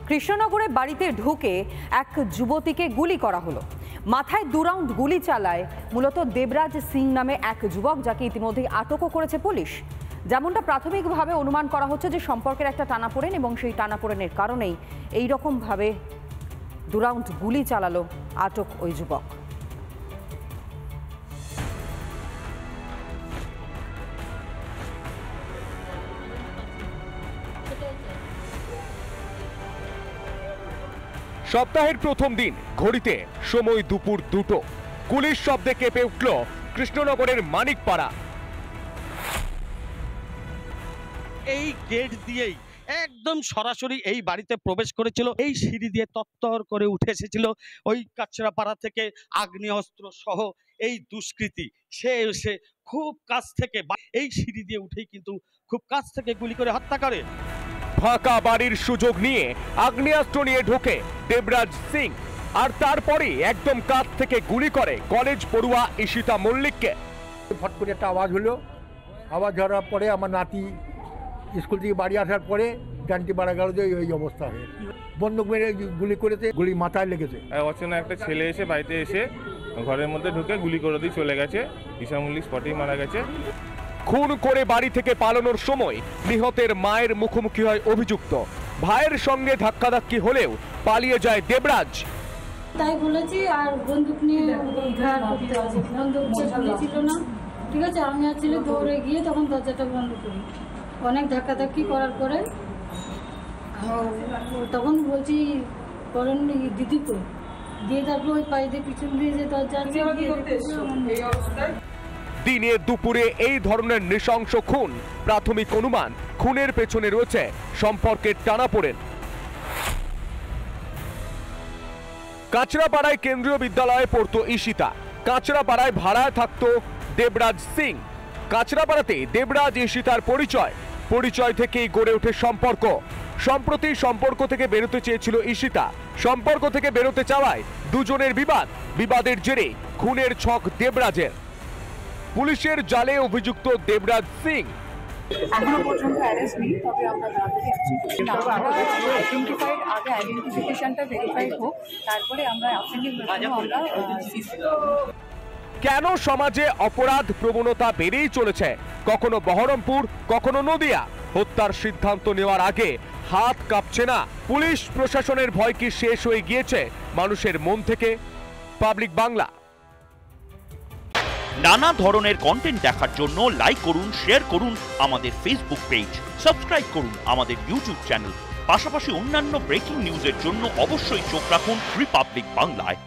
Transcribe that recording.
কৃষ্ণনগরে বাড়িতে ঢুকে এক যুবতীকে গুলি করা হলো। মাথায় 2 রাউন্ড গুলি চালায় মূলত দেবরাজ সিং নামে এক যুবক, যাকে ইতিমধ্যে আটকও করেছে পুলিশ। যেমনটা প্রাথমিকভাবে অনুমান করা হচ্ছে যে সম্পর্কের একটা টানাপোড়েন, এবং সেই টানাপোড়েনের কারণেই এই রকম ভাবে 2 রাউন্ড গুলি চালালো আটক ওই যুবক। সপ্তাহের প্রথম দিন, ঘড়িতে সময় দুপুর 2টো। গুলির শব্দে কেঁপে উঠল কৃষ্ণনগরের মানিকপাড়া। এই গেট দিয়েই একদম সরাসরি এই বাড়িতে প্রবেশ করেছিল। এই সিঁড়ি দিয়ে তত্তর করে উঠে এসেছিল ওই কাছড়াপাড়া থেকে আগ্নেয়াস্ত্র সহ এই দুষ্কৃতী। সে এসে খুব কাছ থেকে এই সিঁড়ি দিয়ে উঠেই কিন্তু খুব কাছ থেকে গুলি করে হত্যা করে। ফাঁকা বাড়ির সুযোগ নিয়ে আগ্নেয়াস্ত্র নিয়ে ঢোকে দেবরাজ সিং, আর তারপরে একদম কাছ থেকে গুলি করে কলেজ পড়ুয়া ঈশিতা মল্লিককে। ফট করে একটা আওয়াজ হলো, আওয়াজ হওয়ার পরে আমার নাতি স্কুল থেকে বাড়ি আসার পরে জানতে পারা গেল যে এই অবস্থা হয়ে বন্দুক মেরে গুলি করেছে, গুলি মাথায় লেগেছে। অচেনা একটা ছেলে এসে বাড়িতে এসে ঘরের মধ্যে ঢুকে গুলি করে দিয়ে চলে গেছে। ঈশা মল্লিক স্পটেই মারা গেছে। খুন করে বাড়ি থেকে পালানোর সময় নিহতের মায়ের মুখোমুখি হয় অভিযুক্ত। ভাইয়ের সঙ্গে ধাক্কাধাক্কি হলেও পালিয়ে যায় দেবরাজ। তাই বলেছি, আর বন্দুক নিয়ে ঘাড় করতে আছে, বন্দুক ছিল না, ঠিক আছে। আমি আর ছেলে দৌড়ে গিয়ে তখন দরজাটা বন্ধ করি। অনেক ধাক্কাধাক্কি করার পরে তখন বলছি করেন দিদি কই দিয়ে, তারপর ওই পায়ে দিয়ে পিছন দিয়ে যে দরজা আছে। দিনে দুপুরে এই ধরনের নৃশংস খুন, প্রাথমিক অনুমান খুনের পেছনে রয়েছে সম্পর্কের টানাপোড়েন। কাছড়াপাড়ায় কেন্দ্রীয় বিদ্যালয়ে পড়তো ঈশিতা। কাছড়াপাড়ায় ভাড়ায় থাকতো দেবরাজ সিং। কাছড়াপাড়াতে দেবরাজ ঈশিতার পরিচয় থেকেই গড়ে ওঠে সম্পর্ক। সম্প্রতি সম্পর্ক থেকে বেরোতে চেয়েছিল ঈশিতা। সম্পর্ক থেকে বেরোতে চাওয়ায় দুজনের বিবাদের জেরে খুনের ছক দেবরাজের। পুলিশের জালে অভিযুক্ত দেবরাজ সিং এখনো পর্যন্ত অ্যারেস্ট নেই, তবে আমরা দাঁড়িয়ে আছি। আগে আইডেন্টিফিকেশনটা ভেরিফাইড হোক, তারপরে আমরা কেন সমাজে অপরাধ প্রবণতা বেড়েই চলেছে? কখনো বহরমপুর, কখনো নদিয়া। হত্যার সিদ্ধান্ত নেওয়ার আগে হাত কাঁপছে না পুলিশ প্রশাসনের? ভয় কি শেষ হয়ে গিয়েছে মানুষের মন থেকে? পাবলিক বাংলা। নানা ধরনের কন্টেন্ট দেখার জন্য লাইক করুন, শেয়ার করুন আমাদের ফেসবুক পেজ, সাবস্ক্রাইব করুন আমাদের ইউটিউব চ্যানেল। পাশাপাশি অন্যান্য ব্রেকিং নিউজের জন্য অবশ্যই চোখ রাখুন রিপাবলিক বাংলায়।